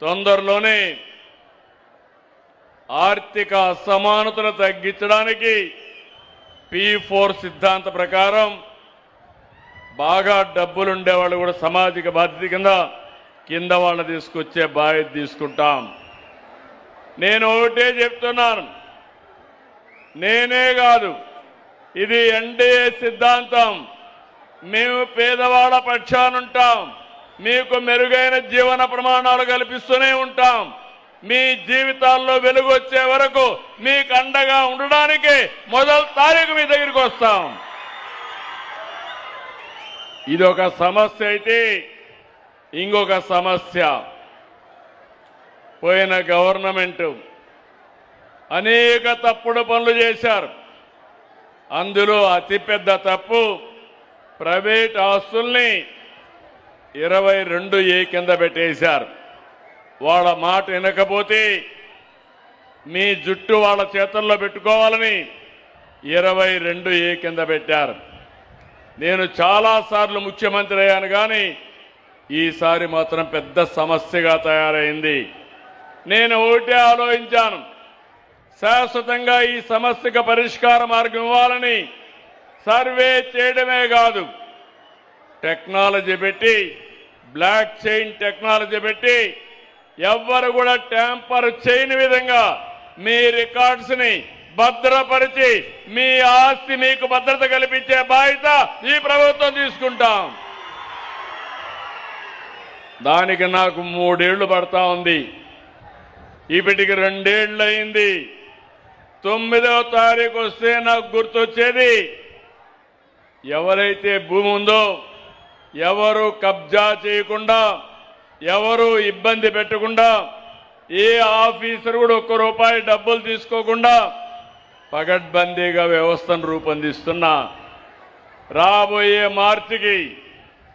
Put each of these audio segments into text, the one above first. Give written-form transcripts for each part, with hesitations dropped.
తొందరలోనే ఆర్థిక అసమానతను తగ్గించడానికి P4 సిద్ధాంత ప్రకారం బాగా డబ్బులుండేవాళ్ళు కూడా సామాజిక బాధ్యత కింద వాళ్ళని తీసుకొచ్చే బాధ్యత తీసుకుంటాం. నేను ఒకటే చెప్తున్నాను, నేనే కాదు, ఇది ఎన్డీఏ సిద్ధాంతం. మేము పేదవాళ్ళ పక్షానుంటాం, మీకు మెరుగైన జీవన ప్రమాణాలు కల్పిస్తూనే ఉంటాం. మీ జీవితాల్లో వెలుగు వచ్చే వరకు మీకు అండగా ఉండడానికి మొదటి తారీఖు మీ దగ్గరికి వస్తాం. ఇది ఒక సమస్య అయితే ఇంకొక సమస్య, పోయిన గవర్నమెంట్ అనేక తప్పుడు పనులు చేశారు. అందులో అతిపెద్ద తప్పు ప్రైవేట్ ఆస్తుల్ని 22A కింద పెట్టేశారు. వాళ్ళ మాట వినకపోతే మీ జుట్టు వాళ్ళ చేతుల్లో పెట్టుకోవాలని 22A కింద పెట్టారు. నేను చాలాసార్లు ముఖ్యమంత్రి అయ్యాను, కానీ ఈసారి మాత్రం పెద్ద సమస్యగా తయారైంది. నేను ఒకటే ఆలోచించాను, శాశ్వతంగా ఈ సమస్యకు పరిష్కార మార్గం ఇవ్వాలని సర్వే చేయడమే కాదు, టెక్నాలజీ పెట్టి, బ్లాక్ చైన్ టెక్నాలజీ పెట్టి ఎవ్వరు కూడా ట్యాంపర్ చేయని విధంగా మీ రికార్డ్స్ ని భద్రపరిచి మీ ఆస్తి మీకు భద్రత కల్పించే బాధ్యత ఈ ప్రభుత్వం తీసుకుంటాం. దానికి నాకు 3 ఏళ్లు పడతా ఉంది, ఇప్పటికి 2 ఏళ్ళు అయింది. 9వ తారీఖు వస్తే నాకు గుర్తొచ్చేది, ఎవరైతే భూమి ఉందో ఎవరు కబ్జా చేయకుండా, ఎవరు ఇబ్బంది పెట్టకుండా, ఏ ఆఫీసర్ కూడా ₹1 డబ్బులు తీసుకోకుండా పగడ్బందీగా వ్యవస్థను రూపొందిస్తున్నా. రాబోయే మార్చికి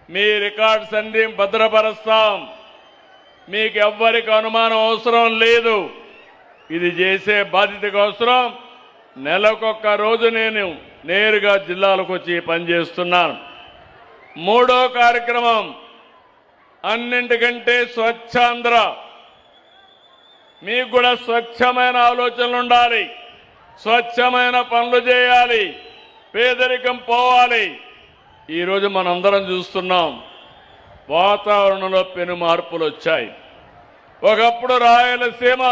మీ రికార్డ్స్ అన్ని భద్రపరుస్తాం. మీకు ఎవ్వరికి అనుమానం అవసరం లేదు. ఇది చేసే బాధ్యత కోసం నెలకొక్క రోజు నేను నేరుగా జిల్లాలకు వచ్చి పనిచేస్తున్నాను. 3వ కార్యక్రమం అన్నింటికంటే స్వచ్ఛాంధ్ర. మీకు కూడా స్వచ్ఛమైన ఆలోచనలు ఉండాలి, స్వచ్ఛమైన పనులు చేయాలి, పేదరికం పోవాలి. ఈరోజు మనందరం చూస్తున్నాం, వాతావరణంలో పెను మార్పులు వచ్చాయి. ఒకప్పుడు రాయలసీమ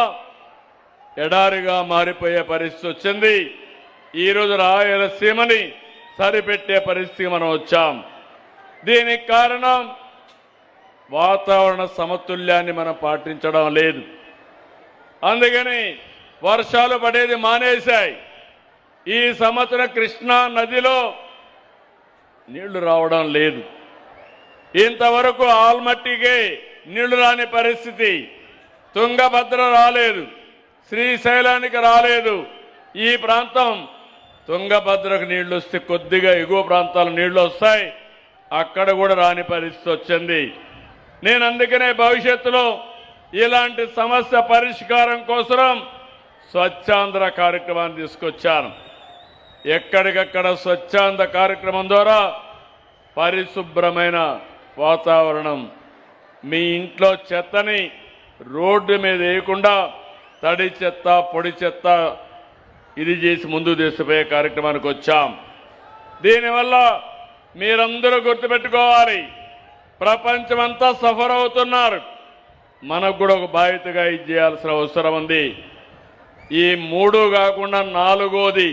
ఎడారిగా మారిపోయే పరిస్థితి వచ్చింది. ఈరోజు రాయలసీమని సరిపెట్టే పరిస్థితికి మనం వచ్చాం. దీనికి కారణం వాతావరణ సమతుల్యాన్ని మనం పాటించడం లేదు. అందుకని వర్షాలు పడేది మానేశాయి. ఈ సంవత్సరం కృష్ణా నదిలో నీళ్లు రావడం లేదు. ఇంతవరకు ఆల్మట్టికే నీళ్లు రాని పరిస్థితి. తుంగభద్ర రాలేదు, శ్రీశైలానికి రాలేదు. ఈ ప్రాంతం తుంగభద్రకు నీళ్లు వస్తే కొద్దిగా ఎగువ ప్రాంతాల నీళ్లు వస్తాయి, అక్కడ కూడా రాని పరిస్థితి వచ్చింది. నేను అందుకనే భవిష్యత్తులో ఇలాంటి సమస్య పరిష్కారం కోసం స్వచ్ఛాంధ్ర కార్యక్రమాన్ని తీసుకొచ్చాను. ఎక్కడికక్కడ స్వచ్ఛాంధ్ర కార్యక్రమం ద్వారా పరిశుభ్రమైన వాతావరణం, మీ ఇంట్లో చెత్తని రోడ్డు మీద వేయకుండా తడి చెత్త, పొడి చెత్త ఇది చేసి ముందుకు తీసుకుపోయే కార్యక్రమానికి వచ్చాం. దీనివల్ల మీరందరూ గుర్తుపెట్టుకోవాలి, ప్రపంచమంతా సఫర్ అవుతున్నారు, మనకు కూడా ఒక బాధ్యతగా ఇది చేయాల్సిన అవసరం ఉంది. ఈ 3 కాకుండా 4వది,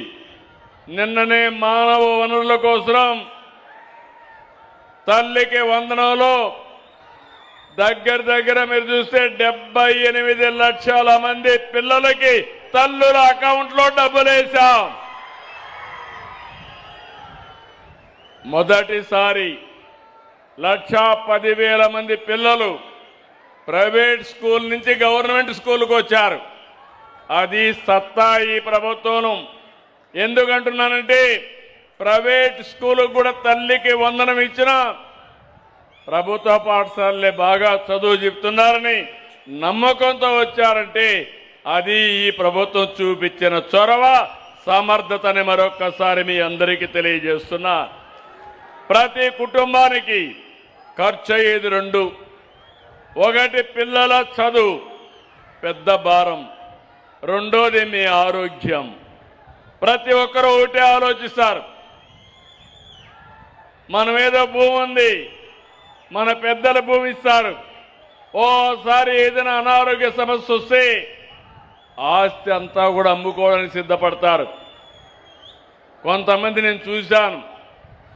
నిన్ననే మానవ వనరుల కోసం తల్లికి వందనంలో దగ్గర మీరు చూస్తే 78 లక్షల మంది పిల్లలకి తల్లుల అకౌంట్లో డబ్బులు వేశాం. మొదటిసారి 1,10,000 మంది పిల్లలు ప్రైవేట్ స్కూల్ నుంచి గవర్నమెంట్ స్కూల్కి వచ్చారు. అది సత్తా ఈ ప్రభుత్వం. ఎందుకంటున్నానంటే ప్రైవేట్ స్కూలుకు కూడా తల్లికి వందనం ఇచ్చిన ప్రభుత్వ పాఠశాలలే బాగా చదువు చెప్తున్నారని నమ్మకంతో వచ్చారంటే అది ఈ ప్రభుత్వం చూపించిన చొరవ, సమర్థతని మరొక్కసారి మీ అందరికీ తెలియజేస్తున్నా. ప్రతి కుటుంబానికి ఖర్చు అయ్యేది 2, ఒకటి పిల్లల చదువు పెద్ద భారం, రెండోది మీ ఆరోగ్యం. ప్రతి ఒక్కరూ ఒకటే ఆలోచిస్తారు. మన మీద భూమి ఉంది, మన పెద్దల భూమి ఇస్తారు. ఓసారి ఏదైనా అనారోగ్య సమస్య వస్తే ఆస్తి అంతా కూడా అమ్ముకోవడానికి సిద్ధపడతారు. కొంతమంది నేను చూశాను,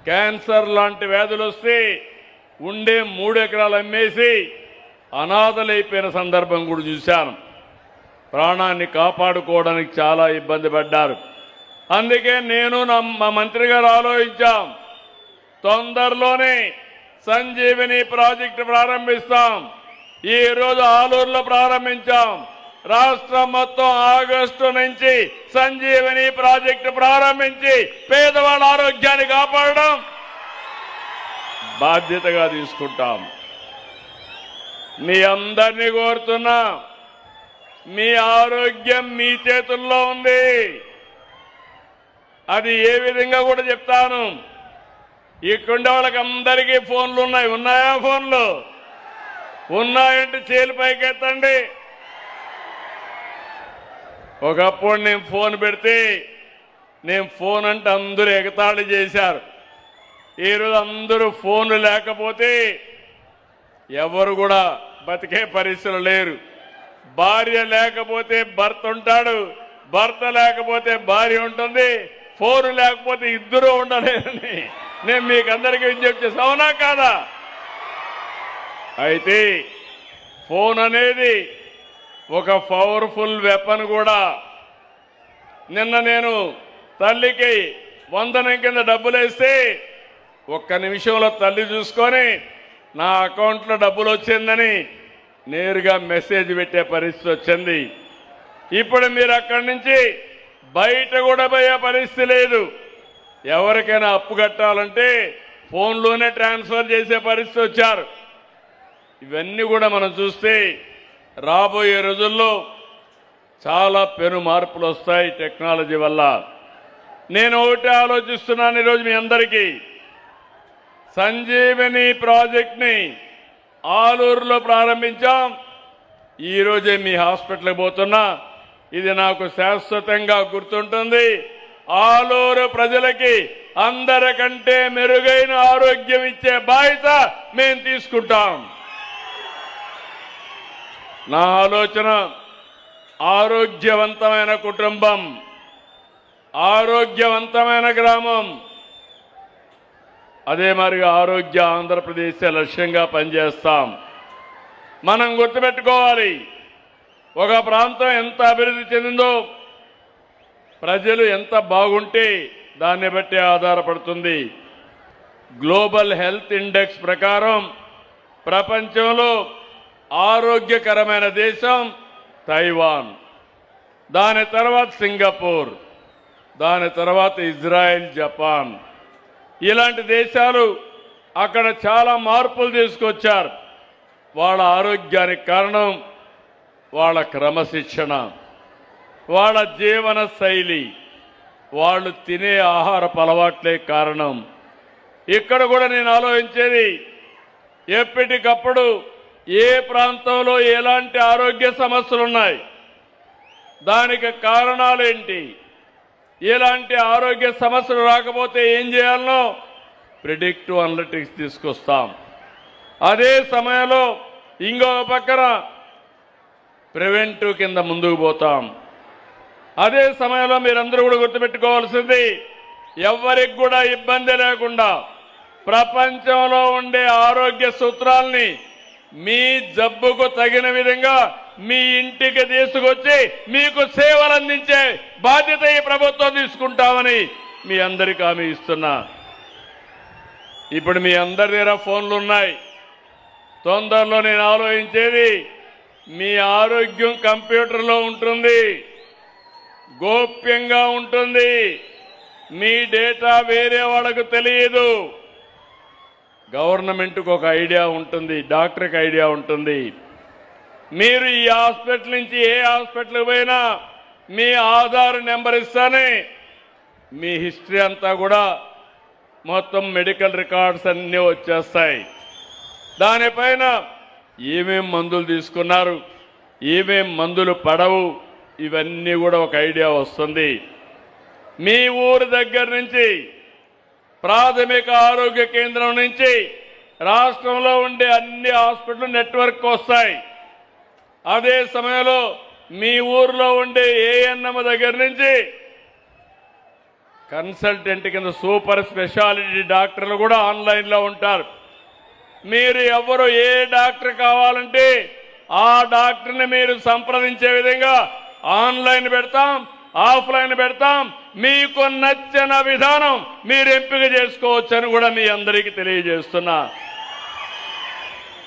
క్యాన్సర్ లాంటి వ్యాధులు వస్తే ఉండే 3 ఎకరాలు అమ్మేసి అనాథలైపోయిన సందర్భం కూడా చూశాను. ప్రాణాన్ని కాపాడుకోవడానికి చాలా ఇబ్బంది పడ్డారు. అందుకే నేను మా మంత్రి గారు ఆలోచించాం, తొందరలోనే సంజీవిని ప్రాజెక్టు ప్రారంభిస్తాం. ఈ రోజు ఆలూరులో ప్రారంభించాం. రాష్ట్రం మొత్తం ఆగస్టు నుంచి సంజీవిని ప్రాజెక్టు ప్రారంభించి పేదవాళ్ళ ఆరోగ్యాన్ని కాపాడడం బాధ్యతగా తీసుకుంటాం. మీ అందరినీ కోరుతున్నా, మీ ఆరోగ్యం మీ చేతుల్లో ఉంది. అది ఏ విధంగా కూడా చెప్తాను. ఇక్కడుండే వాళ్ళకి అందరికీ ఫోన్లు ఉన్నాయి. ఉన్నాయా ఫోన్లు? ఉన్నాయంటే చేలు పైకెత్తండి. ఒకప్పుడు నేను ఫోన్ పెడితే నేను ఫోన్ అంటే అందరూ ఎగతాళి చేశారు. ఈరోజు అందరూ ఫోన్లు లేకపోతే ఎవరు కూడా బతికే పరిస్థితులు లేరు. భార్య లేకపోతే భర్త ఉంటాడు, భర్త లేకపోతే భార్య ఉంటుంది, ఫోన్ లేకపోతే ఇద్దరు ఉండలేరని నేను మీకు అందరికీ విజ్ఞప్తి చేస్తాను. అవునా కాదా? అయితే ఫోన్ అనేది ఒక పవర్ఫుల్ వెపన్ కూడా. నిన్న నేను తల్లికి వందనం కింద డబ్బులు వేస్తే ఒక్క నిమిషంలో తల్లి చూసుకొని నా అకౌంట్లో డబ్బులు వచ్చిందని నేరుగా మెసేజ్ పెట్టే పరిస్థితి వచ్చింది. ఇప్పుడు మీరు అక్కడి నుంచి బయట కూడా పోయే పరిస్థితి లేదు. ఎవరికైనా అప్పు కట్టాలంటే ఫోన్లోనే ట్రాన్స్ఫర్ చేసే పరిస్థితి వచ్చారు. ఇవన్నీ కూడా మనం చూస్తే రాబోయే రోజుల్లో చాలా పెను మార్పులు వస్తాయి టెక్నాలజీ వల్ల. నేను ఒకటి ఆలోచిస్తున్నాను ఈరోజు మీ అందరికీ. సంజీవిని ప్రాజెక్ట్ని ఆలూరులో ప్రారంభించాం. ఈరోజే మీ హాస్పిటల్కి పోతున్నా. ఇది నాకు శాశ్వతంగా గుర్తుంటుంది. ఆలూరు ప్రజలకి అందరికంటే మెరుగైన ఆరోగ్యం ఇచ్చే బాధ్యత మేము తీసుకుంటాం. నా ఆలోచన ఆరోగ్యవంతమైన కుటుంబం, ఆరోగ్యవంతమైన గ్రామం, అదే మరిగా ఆరోగ్య ఆంధ్రప్రదేశ్ లక్ష్యంగా పనిచేస్తాం. మనం గుర్తుపెట్టుకోవాలి, ఒక ప్రాంతం ఎంత అభివృద్ధి చెందిందో ప్రజలు ఎంత బాగుంటే దాన్ని బట్టి ఆధారపడుతుంది. గ్లోబల్ హెల్త్ ఇండెక్స్ ప్రకారం ప్రపంచంలో ఆరోగ్యకరమైన దేశం తైవాన్, దాని తర్వాత సింగపూర్, దాని తర్వాత ఇజ్రాయెల్, జపాన్. ఇలాంటి దేశాలు అక్కడ చాలా మార్పులు తీసుకొచ్చారు. వాళ్ళ ఆరోగ్యానికి కారణం వాళ్ళ క్రమశిక్షణ, వాళ్ళ జీవన శైలి, వాళ్ళు తినే ఆహారపు అలవాట్లే కారణం. ఇక్కడ కూడా నేను ఆలోచించేది, ఎప్పటికప్పుడు ఏ ప్రాంతంలో ఎలాంటి ఆరోగ్య సమస్యలు ఉన్నాయి, దానికి కారణాలేంటి, ఎలాంటి ఆరోగ్య సమస్యలు రాకపోతే ఏం చేయాలనో ప్రిడిక్టివ్ అనలిటిక్స్ తీసుకొస్తాం. అదే సమయంలో ఇంకో పక్కన ప్రివెంటివ్ కింద ముందుకు పోతాం. అదే సమయంలో మీరందరూ కూడా గుర్తుపెట్టుకోవాల్సింది, ఎవరికి కూడా ఇబ్బంది లేకుండా ప్రపంచంలో ఉండే ఆరోగ్య సూత్రాల్ని మీ జబ్బుకు తగిన విధంగా మీ ఇంటికి తీసుకొచ్చి మీకు సేవలు అందించే బాధ్యత ఈ ప్రభుత్వం తీసుకుంటామని మీ అందరికీ హామీ ఇస్తున్నా. ఇప్పుడు మీ అందరి దగ్గర ఫోన్లు ఉన్నాయి. తొందరలో నేను ఆలోచించేది, మీ ఆరోగ్యం కంప్యూటర్లో ఉంటుంది, గోప్యంగా ఉంటుంది. మీ డేటా వేరే వాళ్ళకు తెలియదు. గవర్నమెంట్కి ఒక ఐడియా ఉంటుంది, డాక్టర్కి ఐడియా ఉంటుంది. మీరు ఈ హాస్పిటల్ నుంచి ఏ హాస్పిటల్కి పోయినా మీ ఆధార్ నెంబర్ ఇస్తానే మీ హిస్టరీ అంతా కూడా మొత్తం మెడికల్ రికార్డ్స్ అన్నీ వచ్చేస్తాయి. దానిపైన ఏమేం మందులు తీసుకున్నారు, ఏమేం మందులు పడవు, ఇవన్నీ కూడా ఒక ఐడియా వస్తుంది. మీ ఊరు దగ్గర నుంచి ప్రాథమిక ఆరోగ్య కేంద్రం నుంచి రాష్ట్రంలో ఉండే అన్ని హాస్పిటల్ నెట్వర్క్ వస్తాయి. అదే సమయంలో మీ ఊర్లో ఉండే ఏఎన్ఎం దగ్గర నుంచి కన్సల్టెంట్ కింద సూపర్ స్పెషాలిటీ డాక్టర్లు కూడా ఆన్లైన్లో ఉంటారు. మీరు ఎవరు ఏ డాక్టర్ కావాలంటే ఆ డాక్టర్ని మీరు సంప్రదించే విధంగా ఆన్లైన్ పెడతాం, ఆఫ్లైన్ పెడతాం. మీకు నచ్చిన విధానం మీరు ఎంపిక చేసుకోవచ్చని కూడా మీ అందరికీ తెలియజేస్తున్నా.